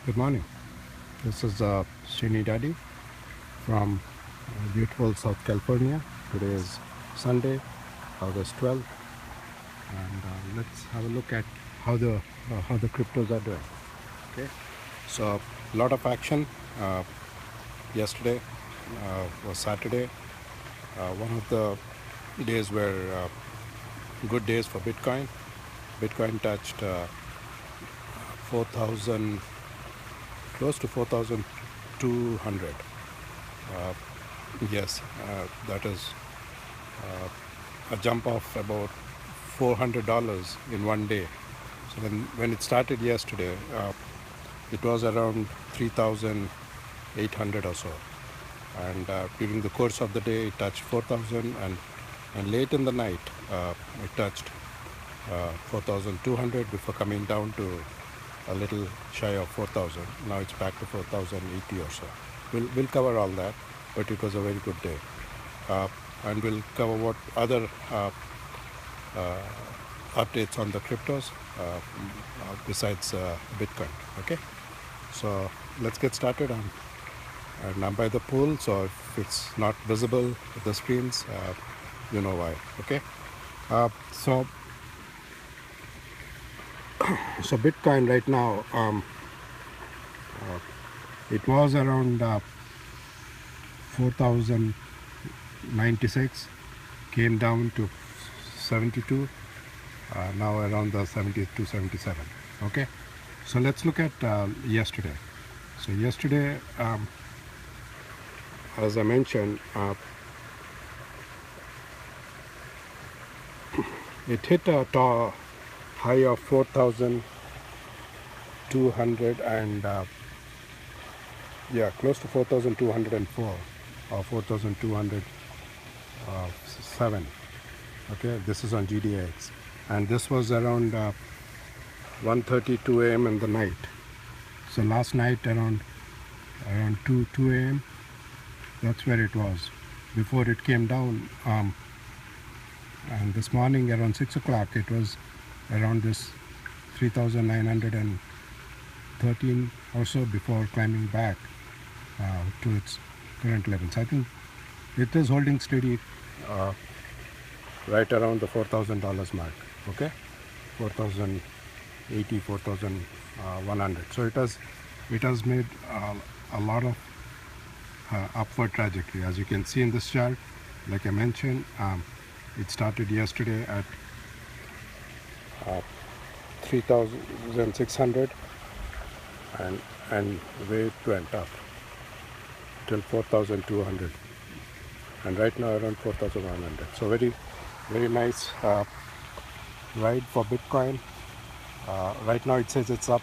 Good morning. This is Srini Daddy from beautiful South California. Today is Sunday, August 12th, and let's have a look at how the cryptos are doing. Okay, so a lot of action. Yesterday was Saturday. One of the days were good days for Bitcoin. Bitcoin touched 4,000, close to 4,200. Yes, that is a jump of about $400 in one day. So when it started yesterday, it was around 3,800 or so. And during the course of the day, it touched 4,000, and late in the night, it touched 4,200 before coming down to a little shy of 4,000. Now it's back to 4,080 or so. We'll cover all that, but it was a very good day. And we'll cover what other updates on the cryptos besides Bitcoin. Okay, so let's get started. And I'm by the pool, so if it's not visible with the screens, you know why. Okay, so Bitcoin right now, it was around 4,096, came down to 72, now around the 72, 77. Okay, so let's look at yesterday. So yesterday, as I mentioned, it hit a high of 4,200 and close to 4,204 or 4,207. Okay, this is on GDX, and this was around 1:32 a.m. in the night. So last night around 2 a.m. that's where it was before it came down. And this morning around 6 o'clock it was around this 3,913 or so before climbing back to its current levels. I think it is holding steady right around the $4,000 mark. Okay, 4,080, 4,100. So it has made a lot of upward trajectory, as you can see in this chart. Like I mentioned, it started yesterday at 3,600 and way it went up till 4,200, and right now around 4,100. So very nice ride for Bitcoin. Right now it says it's up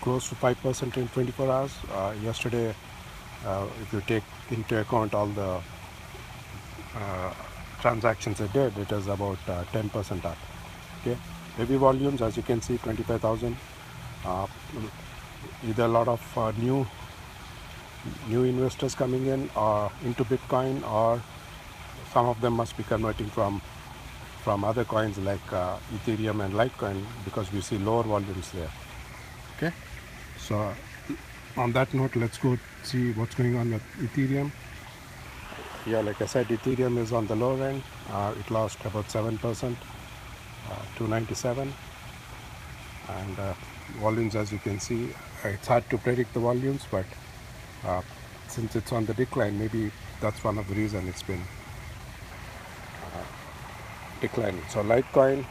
close to 5% in 24 hours. Yesterday, if you take into account all the transactions it did, it is about 10% up. Okay, heavy volumes, as you can see, 25,000. Either a lot of new investors coming in into Bitcoin, or some of them must be converting from other coins like Ethereum and Litecoin, because we see lower volumes there. Okay, so on that note, let's go see what's going on with Ethereum. Yeah, like I said, Ethereum is on the lower end. It lost about 7%, 297. And volumes, as you can see, it's hard to predict the volumes, but since it's on the decline, maybe that's one of the reasons it's been declining. So Litecoin,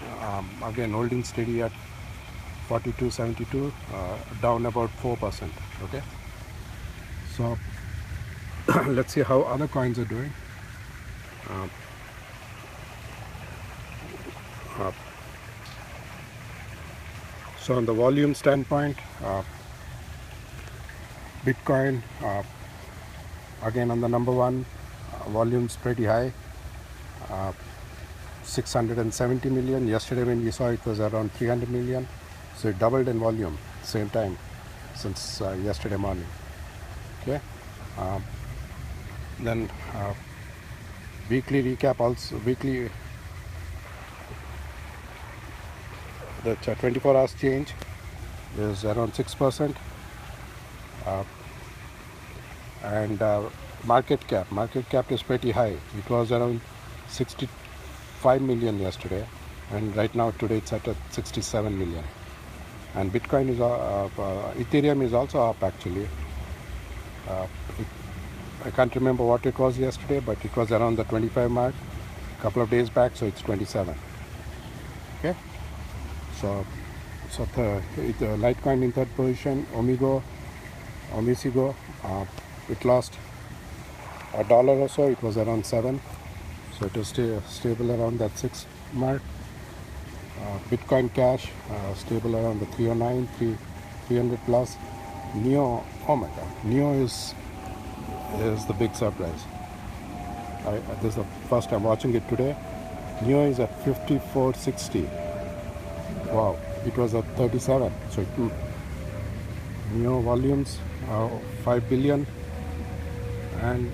again, holding steady at 42.72, down about 4%. Okay, so let's see how other coins are doing. So on the volume standpoint, Bitcoin, again on the number one, volume's pretty high, 670 million. Yesterday when we saw it was around 300 million. So it doubled in volume same time since yesterday morning. Okay. Then weekly recap also, weekly, the 24 hours change. is around 6%. And market cap is pretty high. It was around 65 million yesterday, and right now today it's at 67 million. And Bitcoin is Ethereum is also up actually. I can't remember what it was yesterday, but it was around the 25 mark a couple of days back, so it's 27. Okay, so the Litecoin in third position. Omisigo, it lost $1 or so. It was around 7, so it is stable around that 6 mark. Bitcoin Cash stable around the 309, 300 plus. Neo, oh my God, Neo is the big surprise. This is the first time watching it today. Neo is at 54.60. Wow, it was at 37. So Neo volumes 5 billion, and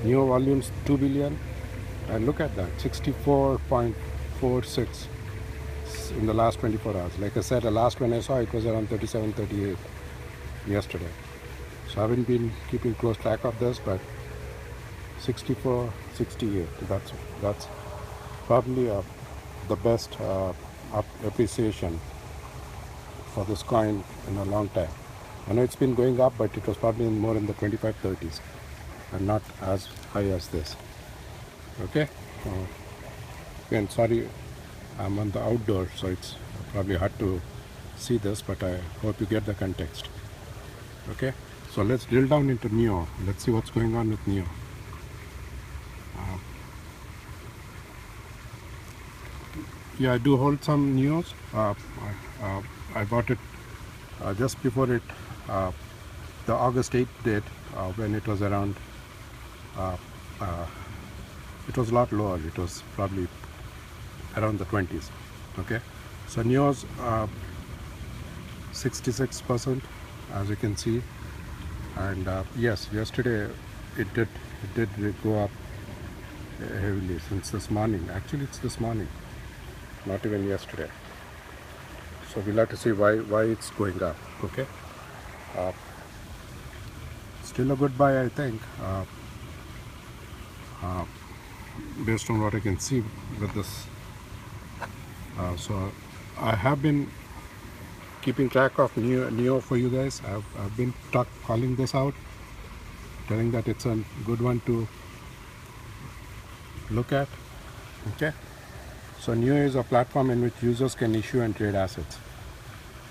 Neo volumes 2 billion, and look at that, 64.46 in the last 24 hours. Like I said, the last one I saw it was around 37, 38 yesterday. So I haven't been keeping close track of this, but 64, 68. That's probably the best appreciation for this coin in a long time. I know it's been going up, but it was probably more in the 25, 30s, and not as high as this. Okay. Again, sorry, I'm on the outdoor, so it's probably hard to see this, but I hope you get the context. Okay, so let's drill down into Neo. Let's see what's going on with Neo. Yeah, I do hold some Neos. I bought it just before it, the August 8th date, when it was around, it was a lot lower. It was probably around the 20s. Okay, so Neos 66%, as you can see, and yes, yesterday it did go up heavily since this morning. Actually, it's this morning, not even yesterday. So we'll have to see why it's going up. Okay, still a good buy, I think, based on what I can see with this. So I have been keeping track of Neo for you guys. I've been calling this out, telling that it's a good one to look at. Okay, so Neo is a platform in which users can issue and trade assets.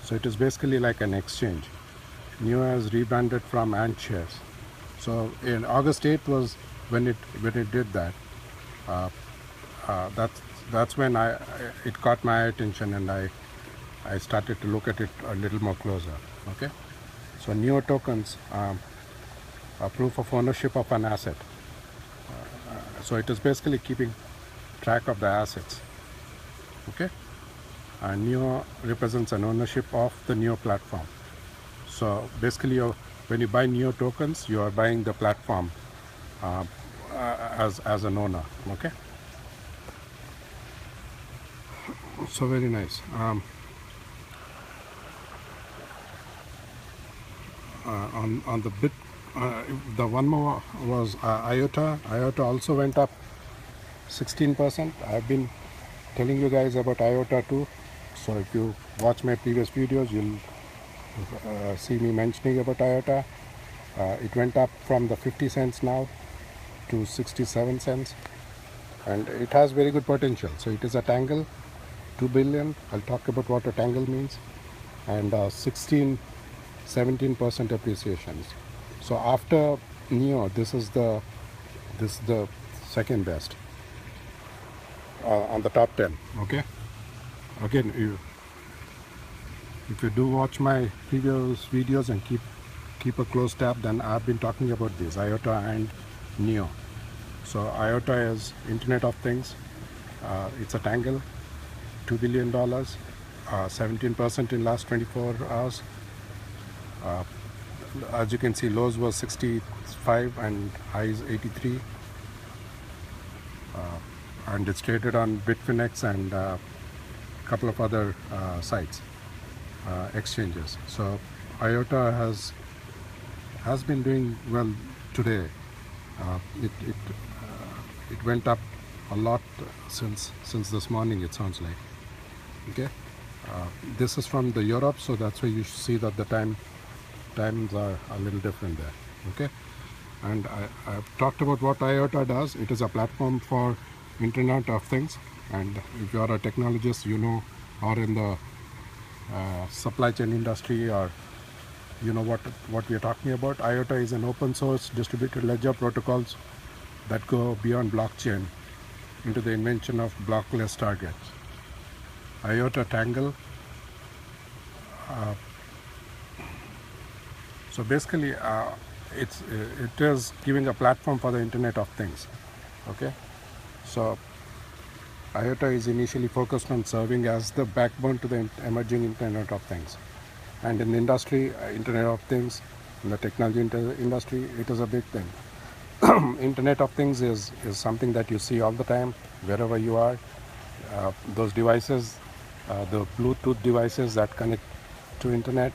So it is basically like an exchange. Neo has rebranded from Ant Shares. So in August 8th was when it did that. That's when it caught my attention, and I started to look at it a little more closer. Okay, so Neo tokens are proof of ownership of an asset. So it is basically keeping track of the assets. Okay, and Neo represents an ownership of the Neo platform. So basically, when you buy Neo tokens, you are buying the platform as an owner. Okay, so very nice. On the bit, the one more was IOTA. IOTA also went up 16%. I've been telling you guys about IOTA too. So if you watch my previous videos, you'll see me mentioning about IOTA. It went up from the 50 cents now to 67 cents, and it has very good potential. So it is a tangle, 2 billion. I'll talk about what a tangle means, and 17% appreciations. So after Neo, this is the second best on the top 10. Okay, again, if you do watch my previous videos and keep a close tab, then I've been talking about this, IOTA and Neo. So IOTA is Internet of Things. It's a tangle, $2 billion, 17% in last 24 hours. As you can see, lows was 65 and highs 83. And it's traded on Bitfinex and a couple of other sites. exchanges. So IOTA has been doing well today. It went up a lot since this morning, it sounds like. Okay, this is from the Europe, so that's why you see that the times are a little different there. Okay, and I've talked about what IOTA does. It is a platform for Internet of Things, and if you are a technologist, you know, or in the supply chain industry, or you know what we are talking about. IOTA is an open source distributed ledger protocols that go beyond blockchain into the invention of blockless targets. IOTA Tangle. So basically, it is giving a platform for the Internet of Things. Okay, so IOTA is initially focused on serving as the backbone to the emerging Internet of Things. And in the industry, Internet of Things, in the technology industry, it is a big thing. Internet of Things is something that you see all the time, wherever you are. Those devices, the Bluetooth devices that connect to Internet,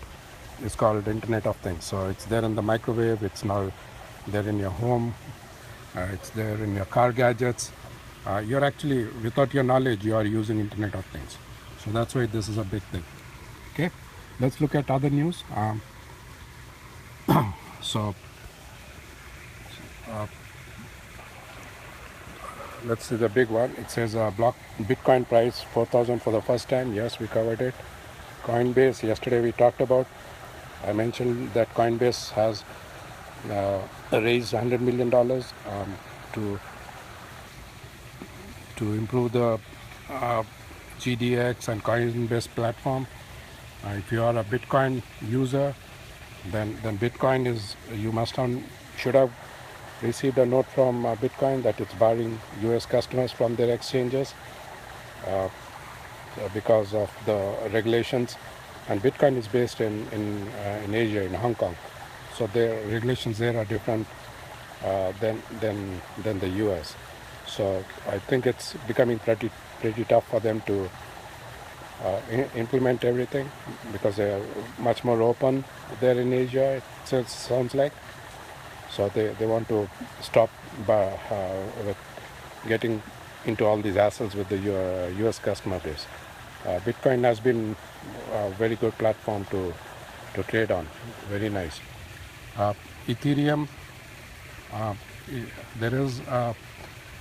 is called Internet of Things. So it's there in the microwave, it's now there in your home, it's there in your car gadgets. You're actually, without your knowledge, you are using Internet of Things. So that's why this is a big thing. Okay, let's look at other news. Let's see the big one. It says Bitcoin price 4,000 for the first time. Yes, we covered it. Coinbase, yesterday we talked about. I mentioned that Coinbase has raised $100 million to improve the GDX and Coinbase platform. If you are a Bitcoin user, then Bitcoin is, should have received a note from Bitcoin that it's barring US customers from their exchanges because of the regulations. And Bitcoin is based in Asia, in Hong Kong, so their regulations there are different than the US. So I think it's becoming pretty tough for them to implement everything, because they are much more open there in Asia, it sounds like. So they want to stop with getting into all these hassles with the US customer base. Bitcoin has been a very good platform to trade on, very nice. Ethereum,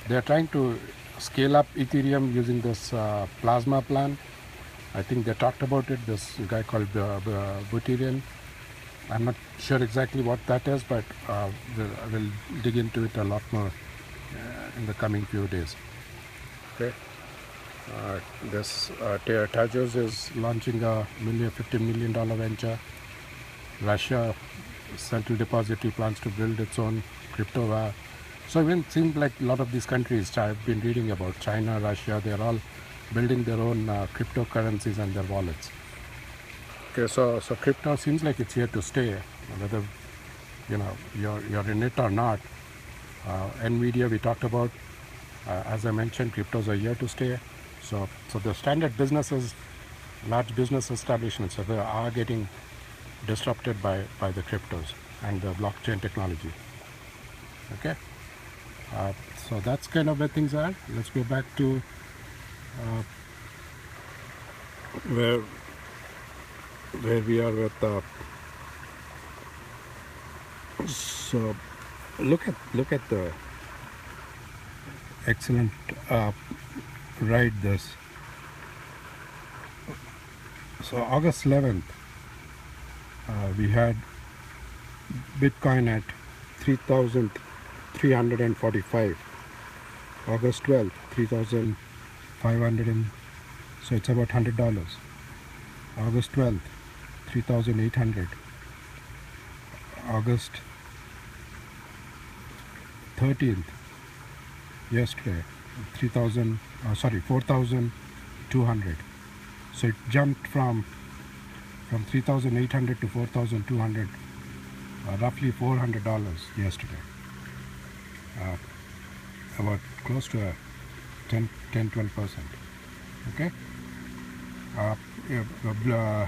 they are trying to scale up Ethereum using this plasma plan. I think they talked about it, this guy called Buterin. I'm not sure exactly what that is, but we'll dig into it a lot more in the coming few days. Okay. This Tajos is launching a $50 million venture. Russia Central Depository plans to build its own crypto. So it seems like a lot of these countries I've been reading about, China, Russia, they're all building their own cryptocurrencies and their wallets. Okay, so crypto seems like it's here to stay, whether you're in it or not. Nvidia we talked about. As I mentioned, cryptos are here to stay. So the standard businesses, large business establishments are getting disrupted by the cryptos and the blockchain technology. Okay, so that's kind of where things are. Let's go back to where we are with. So look at the excellent ride this. So August 11th, we had Bitcoin at 3,345. August 12th, 3,500, so it's about $100. August 12th, 3,800. August 13th, yesterday, 4,200. So it jumped from 3,800 to 4,200, roughly $400 yesterday. About close to a 10-12%. Okay.